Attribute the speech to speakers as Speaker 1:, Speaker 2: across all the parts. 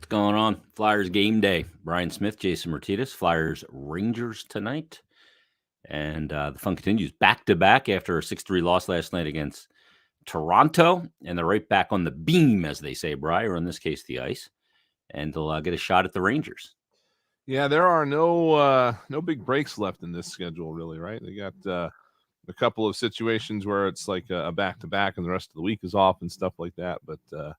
Speaker 1: What's going on? Flyers game day. Brian Smith, Jason Martinez. Flyers Rangers tonight. And the fun continues back to back after a 6-3 loss last night against Toronto. And they're right back on the beam, as they say, Bri, or in this case, the ice. And they'll get a shot at the Rangers.
Speaker 2: Yeah, there are no big breaks left in this schedule, really, right? They got a couple of situations where it's like a back-to-back and the rest of the week is off and stuff like that. But,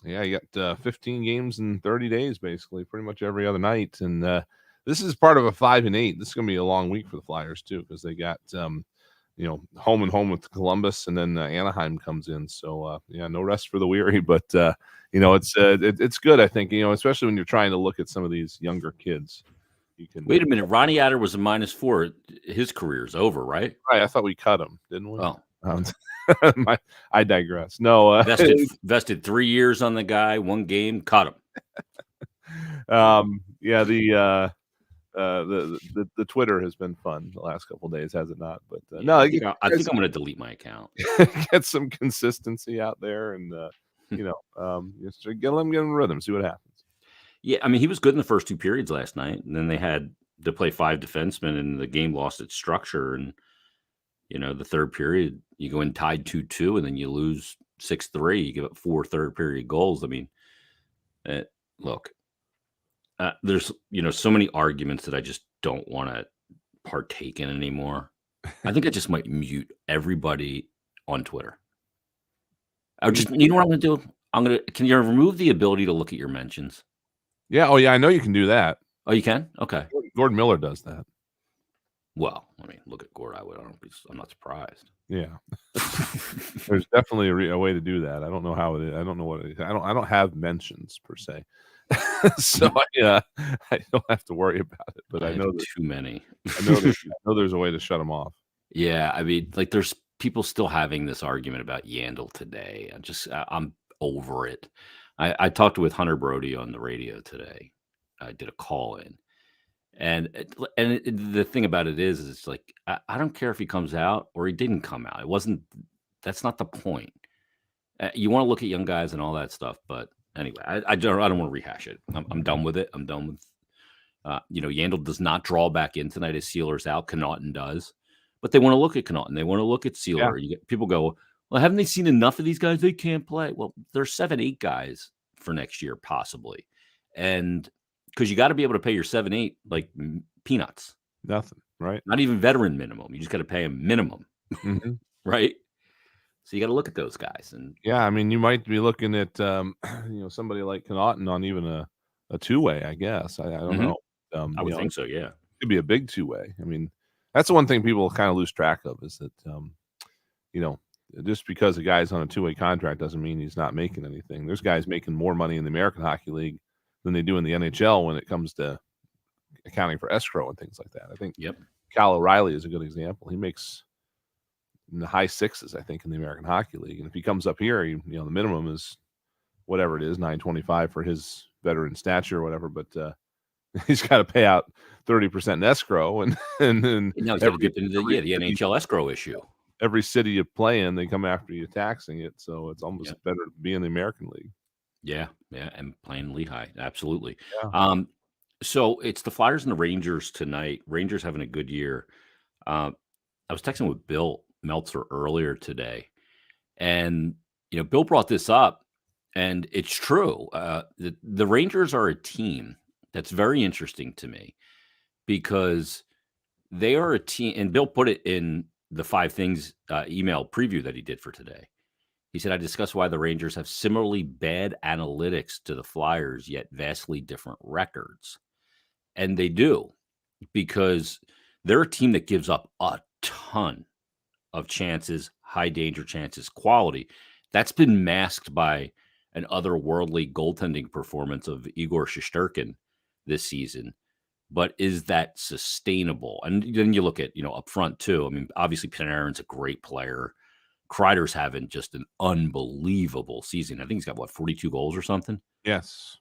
Speaker 2: yeah, you got 15 games in 30 days, basically, pretty much every other night. And this is part of a 5-8. This is going to be a long week for the Flyers, too, because they got, home and home with Columbus, and then Anaheim comes in. So, yeah, no rest for the weary. But, it's good, I think, especially when you're trying to look at some of these younger kids. You can
Speaker 1: Wait a minute. Ronnie Adder was a -4. His career's over, right?
Speaker 2: Right. I thought we cut him, didn't we?
Speaker 1: Oh.
Speaker 2: I digress. No,
Speaker 1: vested 3 years on the guy, 1 game, cut him.
Speaker 2: Yeah, the Twitter has been fun the last couple of days, has it not? But no,
Speaker 1: I think I'm going to delete my account.
Speaker 2: Get some consistency out there, and just get them in rhythm, see what happens.
Speaker 1: Yeah, I mean, he was good in the first 2 periods last night, and then they had to play 5 defensemen, and the game lost its structure. And the third period, you go in tied 2-2, and then you lose 6-3. You give up 4 third-period goals. I mean, look, there's so many arguments that I just don't want to partake in anymore. I think I just might mute everybody on Twitter. I just, you know what I'm going to do? Can you remove the ability to look at your mentions?
Speaker 2: Yeah. Oh, yeah. I know you can do that.
Speaker 1: Oh, you can? Okay.
Speaker 2: Gordon Miller does that.
Speaker 1: Well, I mean, look at Gord. I'm not surprised.
Speaker 2: Yeah. There's definitely a way to do that. I don't know how it is. I don't know what it is. I don't have mentions per se. So I don't have to worry about it. But I know
Speaker 1: there's too many.
Speaker 2: I know there's a way to shut them off.
Speaker 1: Yeah. I mean, like, there's people still having this argument about Yandel today. I'm over it. I talked with Hunter Brody on the radio today. I did a call in, and the thing about it is it's like I don't care if he comes out or he didn't come out. That's not the point. You want to look at young guys and all that stuff, but anyway, I don't want to rehash it. I'm done with it. I'm done with. Yandel does not draw back in tonight. His Sealer's out. Connaughton does, but they want to look at Connaughton. They want to look at Sealer. Yeah. People go, well, haven't they seen enough of these guys? They can't play. Well, there's 7-8 guys for next year, possibly. And because you got to be able to pay your 7-8 like peanuts.
Speaker 2: Nothing, right?
Speaker 1: Not even veteran minimum. You just got to pay them minimum, right? So you got to look at those guys. And
Speaker 2: yeah, I mean, you might be looking at somebody like Connaughton on even a 2-way, I guess. I don't know.
Speaker 1: I would think so, yeah.
Speaker 2: It could be a big 2-way. I mean, that's the one thing people kind of lose track of is that, just because a guy's on a 2-way contract doesn't mean he's not making anything. There's guys making more money in the American Hockey League than they do in the NHL when it comes to accounting for escrow and things like that. I think Kyle O'Reilly is a good example. He makes in the high 6s, I think, in the American Hockey League. And if he comes up here, the minimum is whatever it is, $925 for his veteran stature or whatever. But he's got to pay out 30% in escrow, and
Speaker 1: now he's got to get into the NHL escrow issue.
Speaker 2: Every city you play in, they come after you taxing it. So it's almost better to be in the American League.
Speaker 1: Yeah, and playing Lehigh, absolutely.
Speaker 2: Yeah.
Speaker 1: So it's the Flyers and the Rangers tonight. Rangers having a good year. I was texting with Bill Meltzer earlier today, and Bill brought this up, and it's true. The Rangers are a team that's very interesting to me because they are a team, and Bill put it in the 5 things email preview that he did for today. He said, I discussed why the Rangers have similarly bad analytics to the Flyers, yet vastly different records. And they do, because they're a team that gives up a ton of chances, high danger chances, quality. That's been masked by an otherworldly goaltending performance of Igor Shesterkin this season. But is that sustainable? And then you look at, up front too. I mean, obviously Panarin's a great player. Kreider's having just an unbelievable season. I think he's got 42 goals or something.
Speaker 2: Yes.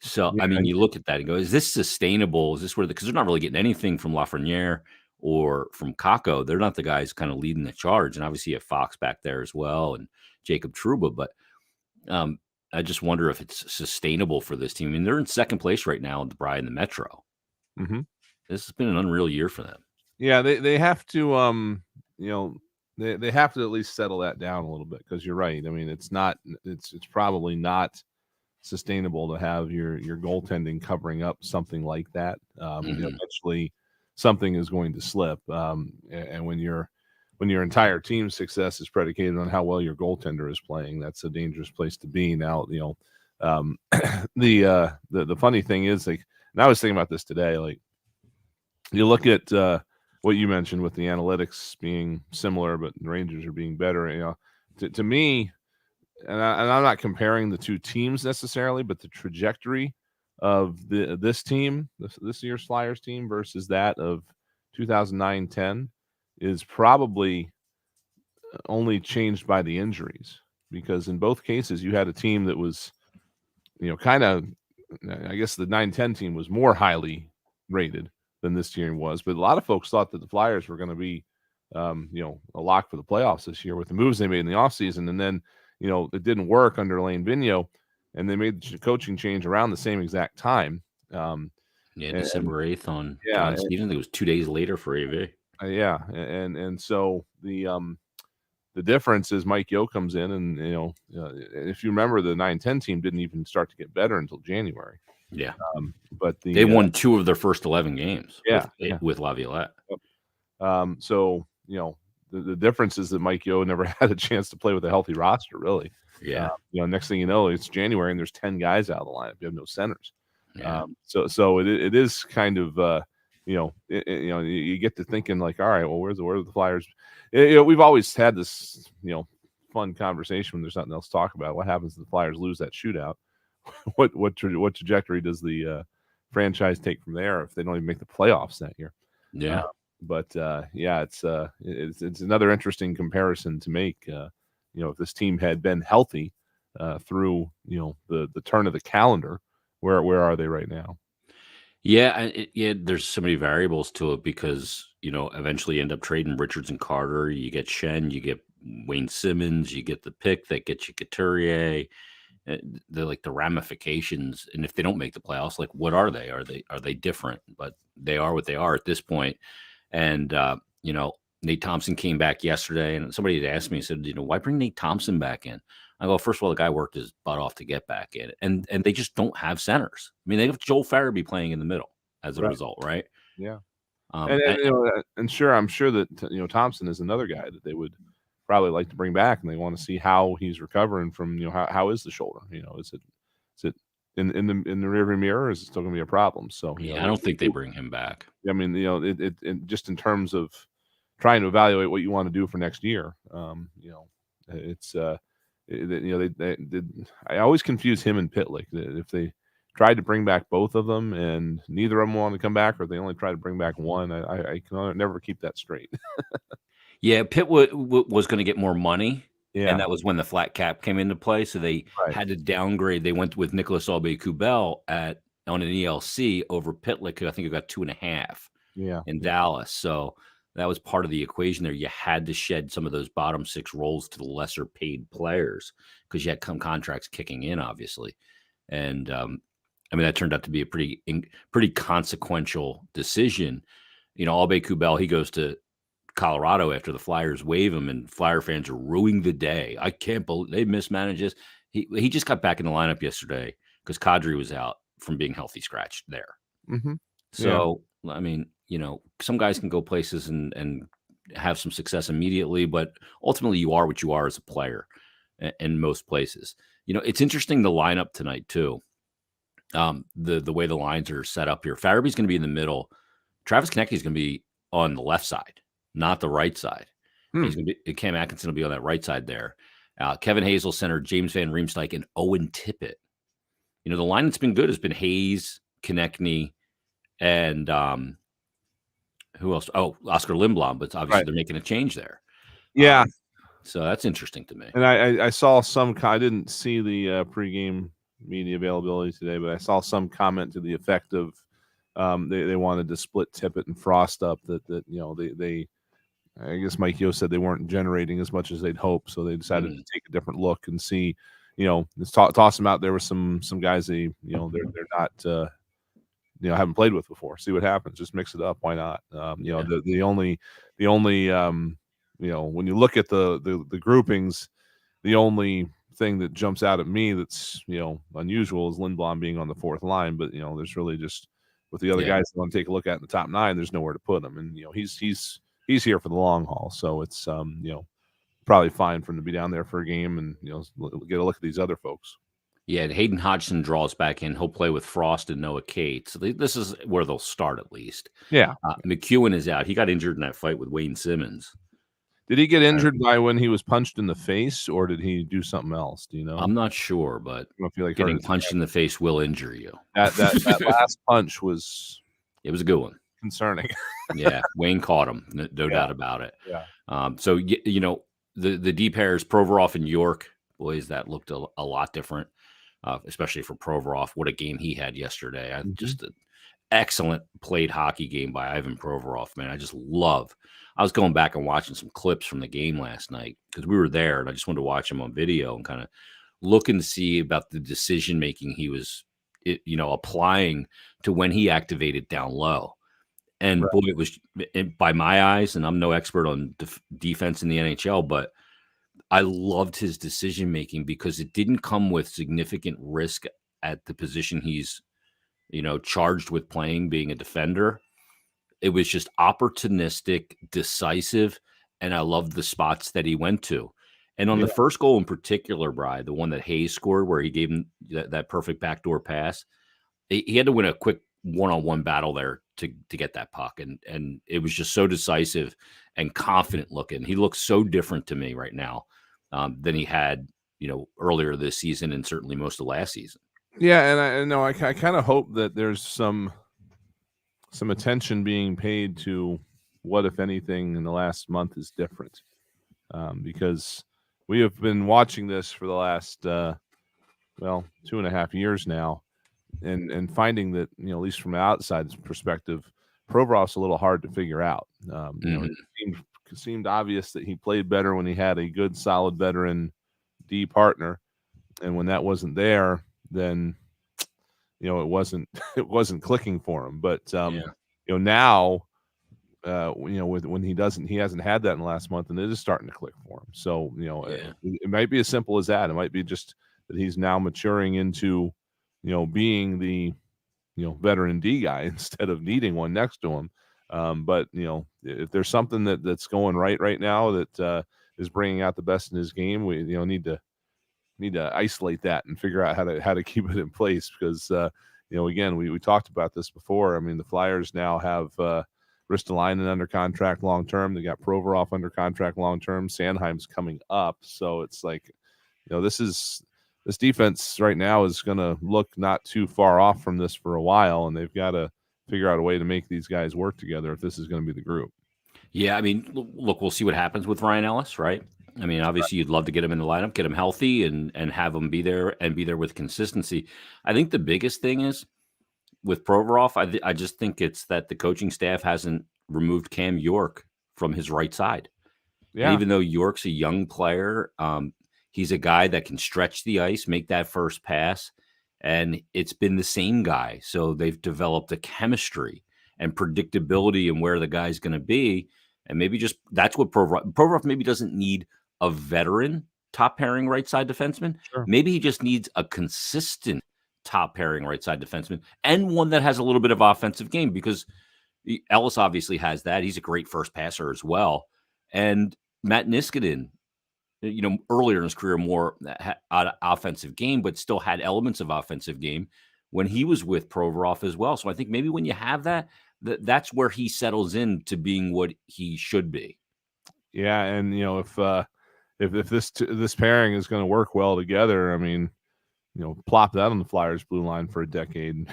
Speaker 1: So, I mean, you look at that and go, is this sustainable? Is this because they're not really getting anything from Lafreniere or from Kakko. They're not the guys kind of leading the charge. And obviously you have Fox back there as well and Jacob Trouba. But I just wonder if it's sustainable for this team. I mean, they're in second place right now in the Bry and the Metro.
Speaker 2: Mhm.
Speaker 1: This has been an unreal year for them.
Speaker 2: Yeah, they have to, you know, they have to at least settle that down a little bit because you're right. I mean, it's probably not sustainable to have your goaltending covering up something like that.
Speaker 1: Mhm.
Speaker 2: Eventually, something is going to slip, and when your entire team's success is predicated on how well your goaltender is playing, that's a dangerous place to be. Now, the funny thing is, like, and I was thinking about this today, like you look at what you mentioned with the analytics being similar, but the Rangers are being better. To me, and I'm not comparing the two teams necessarily, but the trajectory of this team, this year's Flyers team versus that of 2009-10 is probably only changed by the injuries, because in both cases you had a team that was, kind of, I guess the 9-10 team was more highly rated than this team was, but a lot of folks thought that the Flyers were going to be, a lock for the playoffs this year with the moves they made in the offseason. And then, it didn't work under Lane Vigneault, and they made the coaching change around the same exact time. Um,
Speaker 1: Yeah,
Speaker 2: and
Speaker 1: December 8th on
Speaker 2: yeah,
Speaker 1: John Stevens. I think it was 2 days later for AV.
Speaker 2: yeah, and so the difference is Mike Yeo comes in, and if you remember, the 9-10 team didn't even start to get better until January.
Speaker 1: Yeah.
Speaker 2: But
Speaker 1: They
Speaker 2: the
Speaker 1: won 2 of their first 11 games
Speaker 2: yeah, yeah.
Speaker 1: with Laviolette.
Speaker 2: So the difference is that Mike Yeo never had a chance to play with a healthy roster, really.
Speaker 1: Yeah.
Speaker 2: Next thing you know, it's January and there's 10 guys out of the lineup. You have no centers.
Speaker 1: Yeah.
Speaker 2: So it is kind of you get to thinking like, all right, well, where are the Flyers? We've always had this fun conversation when there's nothing else to talk about. What happens if the Flyers lose that shootout? what trajectory does the franchise take from there if they don't even make the playoffs that year?
Speaker 1: Yeah.
Speaker 2: But yeah, it's another interesting comparison to make. If this team had been healthy through the turn of the calendar, where are they right now?
Speaker 1: Yeah, there's so many variables to it because, eventually you end up trading Richards and Carter. You get Shen, you get Wayne Simmons, you get the pick that gets you Couturier. They're like the ramifications, and if they don't make the playoffs, like what are they? Are they different? But they are what they are at this point. And Nate Thompson came back yesterday, and somebody had asked me, said, why bring Nate Thompson back in? I go, first of all, the guy worked his butt off to get back in, and they just don't have centers. I mean, they have Joel Farabee playing in the middle as a
Speaker 2: Right.
Speaker 1: result, right?
Speaker 2: Yeah.
Speaker 1: Um,
Speaker 2: And,
Speaker 1: and,
Speaker 2: and and sure, I'm sure that Thompson is another guy that they would probably like to bring back, and they want to see how he's recovering from how is the shoulder? Is it in the rearview mirror, or is it still going to be a problem? So
Speaker 1: yeah, I don't think they bring him back.
Speaker 2: I mean, it just in terms of trying to evaluate what you want to do for next year. It's they did. I always confuse him and Pitlick. If they tried to bring back both of them and neither of them want to come back, or they only try to bring back one, I can never keep that straight.
Speaker 1: Yeah, Pitt was going to get more money, and
Speaker 2: Yeah,
Speaker 1: that was when the flat cap came into play. So they
Speaker 2: right.
Speaker 1: had to downgrade. They went with Nicholas Aube-Kubel on an ELC over Pitlick, who I think he got 2.5
Speaker 2: Yeah,
Speaker 1: in
Speaker 2: yeah,
Speaker 1: Dallas. So that was part of the equation there. You had to shed some of those bottom 6 roles to the lesser paid players because you had some contracts kicking in, obviously. And I mean, that turned out to be a pretty consequential decision. Aube-Kubel, he goes to Colorado after the Flyers waive him, and Flyer fans are ruining the day. I can't believe they mismanaged this. He just got back in the lineup yesterday because Kadri was out from being healthy scratched there.
Speaker 2: hmm yeah,
Speaker 1: So, I mean, some guys can go places and have some success immediately, but ultimately you are what you are as a player in most places. It's interesting the lineup tonight too. The way the lines are set up here. Farabee's going to be in the middle. Travis Konecny is going to be on the left side, not the right side. And
Speaker 2: hmm.
Speaker 1: he's going to be Cam Atkinson will be on that right side there. Kevin Hazel center, James Van Riemsdyk, and Owen Tippett. The line that's been good has been Hayes, Konecny, and who else? Oh, Oscar Lindblom, but obviously
Speaker 2: Right.
Speaker 1: they're making a change there.
Speaker 2: Yeah,
Speaker 1: So that's interesting to me.
Speaker 2: and I saw some. I didn't see the pregame media availability today, but I saw some comment to the effect of they wanted to split Tippett and Frost up. That they I guess Mike Yeo said they weren't generating as much as they'd hoped, so they decided to take a different look and see, just toss them out there with some guys they're not haven't played with before. See what happens. Just mix it up. Why not?
Speaker 1: Yeah.
Speaker 2: The only when you look at the groupings, the only thing that jumps out at me that's unusual is Lindblom being on the fourth line. But there's really just with the other
Speaker 1: Yeah.
Speaker 2: guys that want to take a look at in the top nine, there's nowhere to put him. And he's here for the long haul. So it's probably fine for him to be down there for a game and get a look at these other folks.
Speaker 1: Yeah, and Hayden Hodgson draws back in. He'll play with Frost and Noah Cates. So this is where they'll start at least.
Speaker 2: Yeah.
Speaker 1: McEwen is out. He got injured in that fight with Wayne Simmons.
Speaker 2: Did he get injured by when he was punched in the face, or did he do something else? Do you know?
Speaker 1: I'm not sure, but
Speaker 2: I don't feel like
Speaker 1: getting punched in the face will injure you.
Speaker 2: That last punch was
Speaker 1: It was a good one.
Speaker 2: concerning.
Speaker 1: Yeah, Wayne caught him, no doubt about it.
Speaker 2: Yeah.
Speaker 1: So the D pairs, Provorov and York, boys, that looked a lot different, especially for Provorov. What a game he had yesterday! Just an excellent played hockey game by Ivan Provorov, man. I was going back and watching some clips from the game last night because we were there, and I just wanted to watch him on video and kind of looking to see about the decision making he was, applying to when he activated down low. And boy, it was, by my eyes, and I'm no expert on defense in the NHL, but I loved his decision making because it didn't come with significant risk at the position he's, charged with playing, being a defender. It was just opportunistic, decisive, and I loved the spots that he went to. And on the first goal in particular, Bri, the one that Hayes scored where he gave him that perfect backdoor pass, he had to win a quick one-on-one battle there to get that puck. And it was just so decisive and confident looking. He looks so different to me right now than he had, earlier this season and certainly most of last season.
Speaker 2: Yeah, and I know I kind of hope that there's some attention being paid to what, if anything, in the last month is different, because we have been watching this for the last 2.5 years now, and finding that at least from an outside perspective, Provorov's a little hard to figure out. It seemed obvious that he played better when he had a good, solid veteran D partner, and when that wasn't there, then it wasn't clicking for him. But now, when he hasn't had that in the last month, and it is starting to click for him. So it might be as simple as that. It might be just that he's now maturing into being the veteran D guy instead of needing one next to him. But if there's something that's going right now that is bringing out the best in his game, we need to isolate that and figure out how to keep it in place, because again, we talked about this before. I mean, the Flyers now have Ristolainen under contract long term. They got Provorov under contract long term. Sanheim's coming up, so it's like this defense right now is going to look not too far off from this for a while, and they've got to figure out a way to make these guys work together if this is going to be the group.
Speaker 1: Yeah, I mean, look, we'll see what happens with Ryan Ellis, right? I mean, obviously, you'd love to get him in the lineup, get him healthy, and have him be there with consistency. I think the biggest thing is with Provorov, I just think it's that the coaching staff hasn't removed Cam York from his right side. Yeah. And even though York's a young player, he's a guy that can stretch the ice, make that first pass, and it's been the same guy. So they've developed a chemistry and predictability in where the guy's going to be. And maybe just that's what Provorov maybe doesn't need a veteran top pairing right side defenseman.
Speaker 2: Sure.
Speaker 1: Maybe he just needs a consistent top pairing right side defenseman and one that has a little bit of offensive game, because Ellis obviously has that. He's a great first passer as well. And Matt Niskanen, earlier in his career, more offensive game, but still had elements of offensive game when he was with Provorov as well. So I think maybe when you have that's where he settles into being what he should be.
Speaker 2: Yeah, and if this pairing is going to work well together, I mean, plop that on the Flyers blue line for a decade,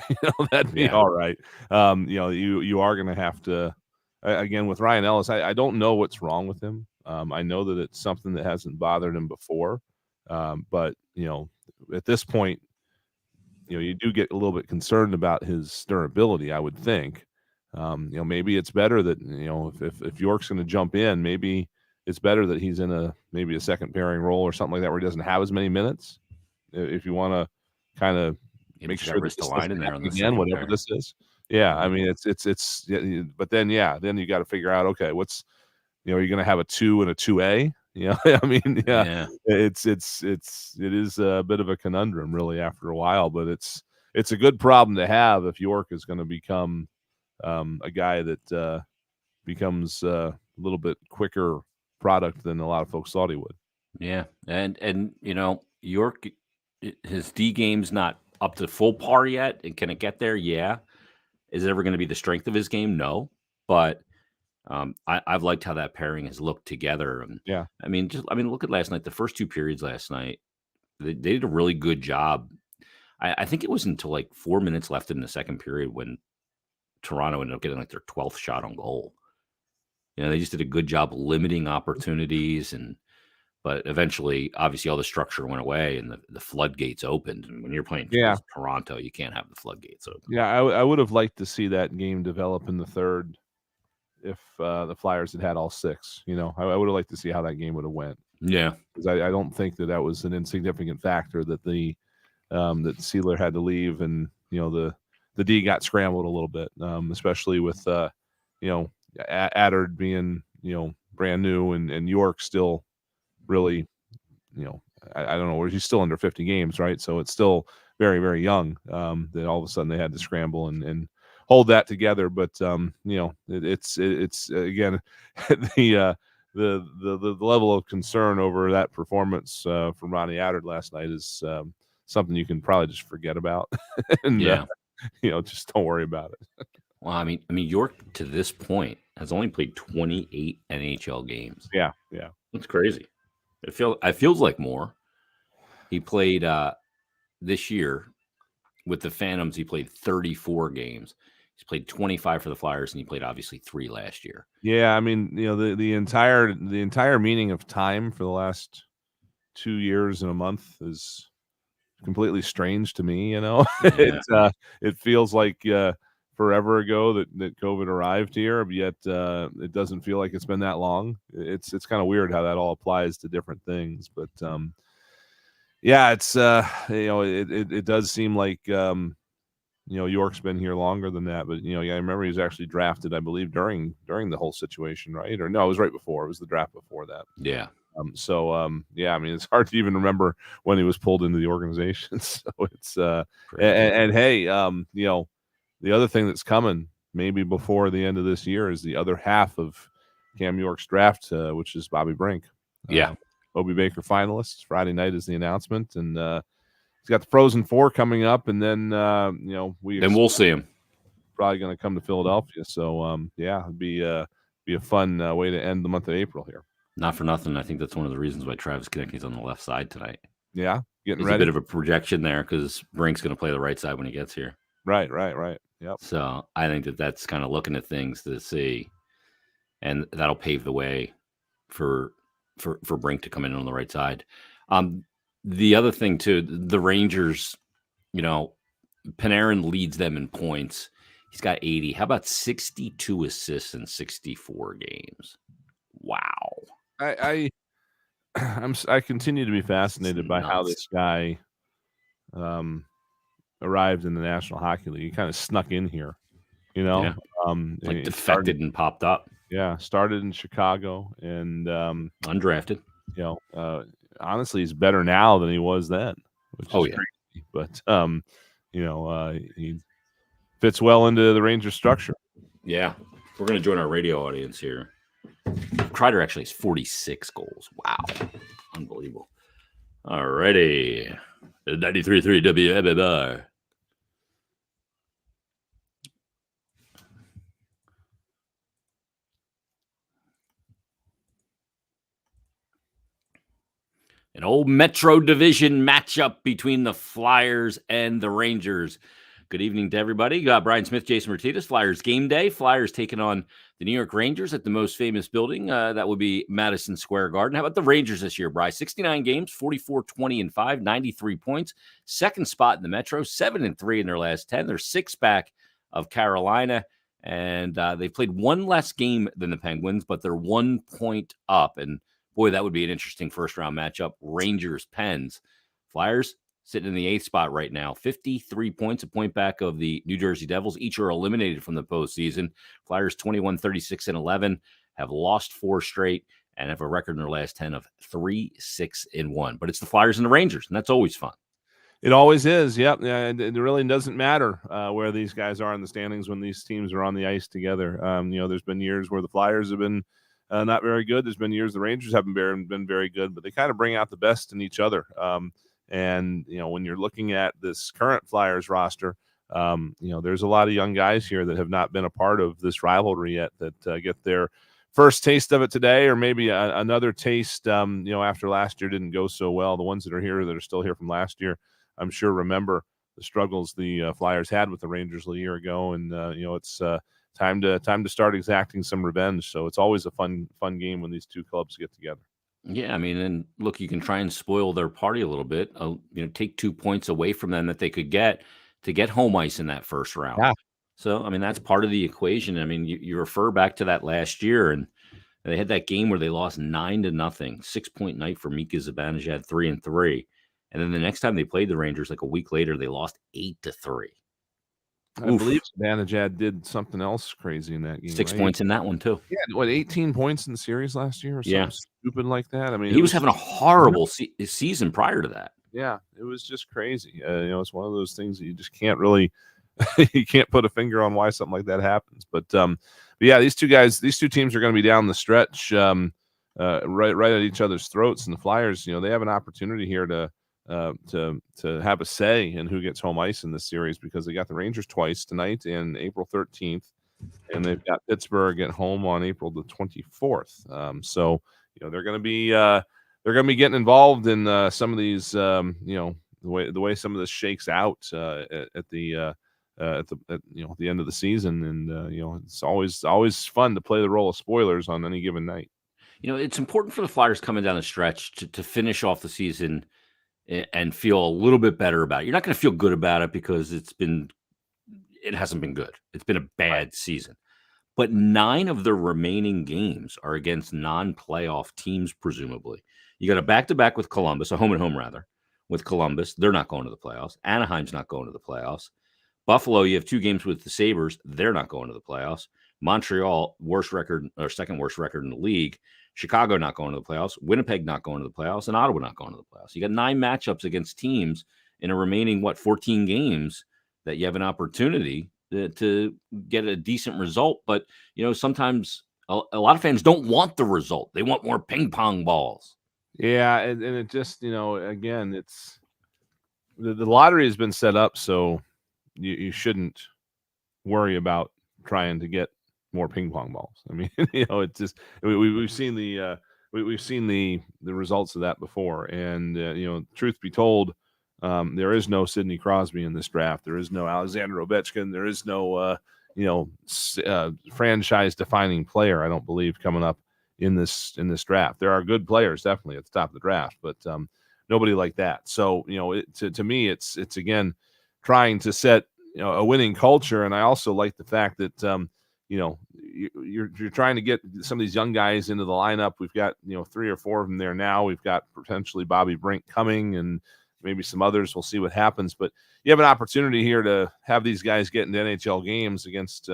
Speaker 2: that'd be all right. You are going to have to, again, with Ryan Ellis, I don't know what's wrong with him. I know that it's something that hasn't bothered him before, but at this point, you do get a little bit concerned about his durability, I would think. Maybe it's better that if York's going to jump in, maybe it's better that he's in maybe a second pairing role or something like that, where he doesn't have as many minutes. if you want to kind of
Speaker 1: Yeah,
Speaker 2: make
Speaker 1: but you
Speaker 2: sure
Speaker 1: got
Speaker 2: that this
Speaker 1: Ristolainen
Speaker 2: doesn't
Speaker 1: there on
Speaker 2: happen
Speaker 1: the
Speaker 2: again,
Speaker 1: second
Speaker 2: whatever
Speaker 1: pair.
Speaker 2: this is. Yeah, I
Speaker 1: Mhm.
Speaker 2: mean, it's but then then you got to figure out, okay, what's you're going to have a 2 and a 2A. I mean, yeah,
Speaker 1: Yeah.
Speaker 2: it is a bit of a conundrum really after a while, but it's a good problem to have if York is going to become a guy that becomes a little bit quicker product than a lot of folks thought he would.
Speaker 1: Yeah. And York, his D game's not up to full par yet. And can it get there? Yeah. Is it ever going to be the strength of his game? No. But I've liked how that pairing has looked together. And
Speaker 2: Yeah.
Speaker 1: look at last night. The first 2 periods last night, they did a really good job. I think it was until like 4 minutes left in the second period when Toronto ended up getting like their 12th shot on goal. They just did a good job limiting opportunities, but eventually, obviously, all the structure went away and the floodgates opened. And when you're playing
Speaker 2: Yeah.
Speaker 1: with Toronto, you can't have the floodgates open.
Speaker 2: Yeah, I would have liked to see that game develop in the third if the Flyers had all 6. I would have liked to see how that game would have went.
Speaker 1: Yeah.
Speaker 2: Because I don't think that was an insignificant factor that that Sealer had to leave, and the D got scrambled a little bit, especially with Adard being brand new, and York still really I don't know, he's still under 50 games, right? So it's still very, very young. That all of a sudden they had to scramble and hold that together. But it's again the level of concern over that performance from Ronnie Adard last night is something you can probably just forget about, and
Speaker 1: Yeah.
Speaker 2: just don't worry about it.
Speaker 1: Well, York to this point has only played 28 NHL games.
Speaker 2: Yeah.
Speaker 1: That's crazy. It feels like more. He played this year with the Phantoms. He played 34 games. He's played 25 for the Flyers, and he played obviously 3 last year.
Speaker 2: Yeah, I mean, the entire meaning of time for the last 2 years and a month is completely strange to me.
Speaker 1: Yeah.
Speaker 2: It feels like forever ago that COVID arrived here, but yet it doesn't feel like it's been that long. It's kind of weird how that all applies to different things, but yeah, it's it does seem like York's been here longer than that, but I remember he was actually drafted, I believe, during the whole situation, right? Or no, it was right before. It was the draft before that.
Speaker 1: Yeah.
Speaker 2: Yeah, I mean, it's hard to even remember when he was pulled into the organization. So it's
Speaker 1: Crazy.
Speaker 2: and hey, the other thing that's coming maybe before the end of this year is the other half of Cam York's draft, which is Bobby Brink.
Speaker 1: Yeah.
Speaker 2: Obie Baker finalists. Friday night is the announcement, and he's got the Frozen Four coming up, and then
Speaker 1: We'll see him.
Speaker 2: Probably going to come to Philadelphia. So yeah, it'd be a fun way to end the month of April here.
Speaker 1: Not for nothing. I think that's one of the reasons why Travis Konecny's on the left side tonight.
Speaker 2: Yeah, getting
Speaker 1: There's
Speaker 2: ready.
Speaker 1: a bit of a projection there because Brink's going to play the right side when he gets here.
Speaker 2: Right. Yep.
Speaker 1: So I think that's kind of looking at things to see, and that'll pave the way for Brink to come in on the right side. The other thing too, the Rangers, Panarin leads them in points. He's got 80. How about 62 assists in 64 games? Wow.
Speaker 2: I continue to be fascinated by how this guy arrived in the National Hockey League. He kind of snuck in here,
Speaker 1: Yeah. Like defected and popped up.
Speaker 2: Yeah, started in Chicago and
Speaker 1: undrafted.
Speaker 2: Honestly, he's better now than he was then. Which is
Speaker 1: crazy.
Speaker 2: But he fits well into the Rangers structure.
Speaker 1: Yeah, we're going to join our radio audience here. Kreider actually has 46 goals. Wow, unbelievable. All righty, 93.3 WMMR. An old Metro Division matchup between the Flyers and the Rangers. Good evening to everybody. Brian Smith, Jason Martinez, Flyers game day. Flyers taking on the New York Rangers at the most famous building. That would be Madison Square Garden. How about the Rangers this year, Bry? 69 games, 44-20-5, 93 points. Second spot in the Metro, 7-3 in their last 10. They're 6 back of Carolina. And they've played one less game than the Penguins, but they're 1 point up. And boy, that would be an interesting first-round matchup. Rangers, Pens. Flyers, sitting in the 8th spot right now, 53 points, a point back of the New Jersey Devils. Each are eliminated from the postseason. Flyers 21, 36, and 11 have lost 4 straight and have a record in their last 10 of 3, 6, and 1. But it's the Flyers and the Rangers, and that's always fun.
Speaker 2: It always is. Yep. And it really doesn't matter where these guys are in the standings when these teams are on the ice together. There's been years where the Flyers have been not very good. There's been years the Rangers haven't been very good, but they kind of bring out the best in each other. And when you're looking at this current Flyers roster, there's a lot of young guys here that have not been a part of this rivalry yet that get their first taste of it today, or maybe another taste, after last year didn't go so well. The ones that are here that are still here from last year, I'm sure remember the struggles the Flyers had with the Rangers a year ago, and it's time to start exacting some revenge. So it's always a fun game when these two clubs get together.
Speaker 1: Yeah, I mean, and look, you can try and spoil their party a little bit. Take 2 points away from them that they could get to get home ice in that first round.
Speaker 2: Yeah.
Speaker 1: So, I mean, that's part of the equation. I mean, you refer back to that last year, and they had that game where they lost 9-0, 6-point night for Mika Zibanejad, 3-3. And then the next time they played the Rangers, like a week later, they lost 8-3.
Speaker 2: I believe Zibanejad did something else crazy in that game.
Speaker 1: 6 points in that one too.
Speaker 2: Yeah, 18 points in the series last year or something stupid like that? I mean,
Speaker 1: he was having a horrible season prior to that.
Speaker 2: Yeah, it was just crazy. It's one of those things that you just can't really you can't put a finger on why something like that happens. But yeah, these two teams are going to be down the stretch right at each other's throats. And the Flyers, they have an opportunity here to have a say in who gets home ice in this series, because they got the Rangers twice tonight and April 13th, and they've got Pittsburgh at home on April the 24th. So they're going to be getting involved in some of these, the way some of this shakes out at the end of the season, and it's always fun to play the role of spoilers on any given night.
Speaker 1: It's important for the Flyers coming down the stretch to finish off the season and feel a little bit better about it. You're not going to feel good about it because it hasn't been good. It's been a bad season. But 9 of their remaining games are against non-playoff teams, presumably. You got a back-to-back with Columbus, a home-and-home rather, with Columbus. They're not going to the playoffs. Anaheim's not going to the playoffs. Buffalo, you have 2 games with the Sabres. They're not going to the playoffs. Montreal, second worst record in the league. Chicago not going to the playoffs. Winnipeg not going to the playoffs. And Ottawa not going to the playoffs. You got 9 matchups against teams in a remaining, 14 games that you have an opportunity to get a decent result. But, sometimes a lot of fans don't want the result. They want more ping pong balls.
Speaker 2: Yeah, and it just, again, it's the lottery has been set up so you shouldn't worry about trying to get more ping pong balls. I mean, it's just we've seen the results of that before, and truth be told, there is no Sidney Crosby in this draft. There is no Alexander Ovechkin. There is no franchise defining player, I don't believe, coming up in this draft. There are good players definitely at the top of the draft, but nobody like that. So to me, it's again trying to set a winning culture, and I also like the fact that you're trying to get some of these young guys into the lineup. We've got 3 or 4 of them there now. We've got potentially Bobby Brink coming, and maybe some others. We'll see what happens, but you have an opportunity here to have these guys get into NHL games against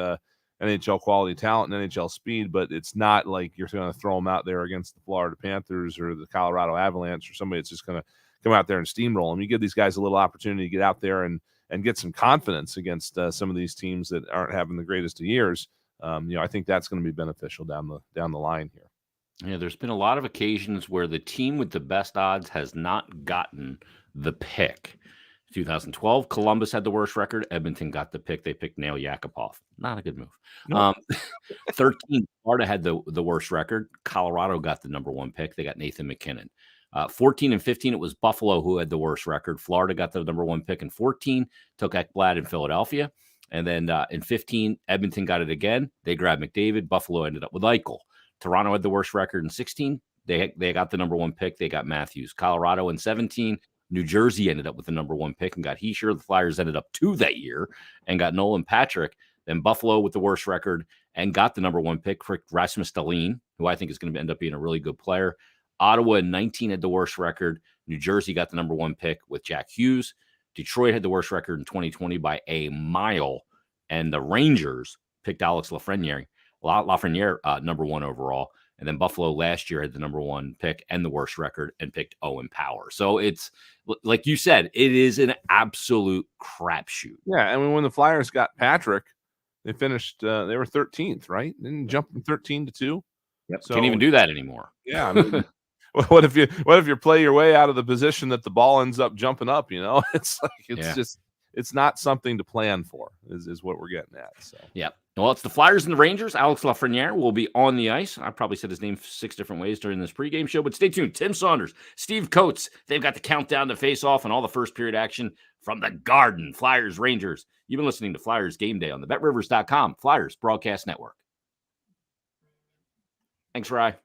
Speaker 2: NHL quality talent and NHL speed, but it's not like you're going to throw them out there against the Florida Panthers or the Colorado Avalanche or somebody that's just going to come out there and steamroll them. You give these guys a little opportunity to get out there and get some confidence against some of these teams that aren't having the greatest of years. I think that's going to be beneficial down the line here.
Speaker 1: Yeah, there's been a lot of occasions where the team with the best odds has not gotten the pick. 2012, Columbus had the worst record. Edmonton got the pick. They picked Nail Yakupov. Not a good move.
Speaker 2: Nope.
Speaker 1: 13, Florida had the worst record. Colorado got the number 1 pick. They got Nathan McKinnon. 14 and 15, it was Buffalo who had the worst record. Florida got the number 1 pick in 14, took Ekblad in Philadelphia. And then in 15, Edmonton got it again. They grabbed McDavid. Buffalo ended up with Eichel. Toronto had the worst record in 16. They got the number 1 pick. They got Matthews. Colorado in 17. New Jersey ended up with the number 1 pick and got Heischer. The Flyers ended up 2 that year and got Nolan Patrick. Then Buffalo with the worst record and got the number 1 pick for Rasmus Dahlin, who I think is going to end up being a really good player. Ottawa in 19 had the worst record. New Jersey got the number 1 pick with Jack Hughes. Detroit had the worst record in 2020 by a mile. And the Rangers picked Alex Lafreniere, number 1 overall. And then Buffalo last year had the number 1 pick and the worst record and picked Owen Power. So it's, like you said, it is an absolute crapshoot.
Speaker 2: Yeah, I mean, when the Flyers got Patrick, they finished, they were 13th, right? Didn't jump from 13 to 2.
Speaker 1: Yep. So, can't even do that anymore.
Speaker 2: Yeah, I mean, what if you play your way out of the position that the ball ends up jumping up? It's like it's not something to plan for. Is what we're getting at. So
Speaker 1: yeah. Well, it's the Flyers and the Rangers. Alex Lafreniere will be on the ice. I probably said his name 6 different ways during this pregame show, but stay tuned. Tim Saunders, Steve Coates, they've got the countdown to face off and all the first period action from the Garden. Flyers, Rangers. You've been listening to Flyers Game Day on the BetRivers.com Flyers Broadcast Network. Thanks, Rye.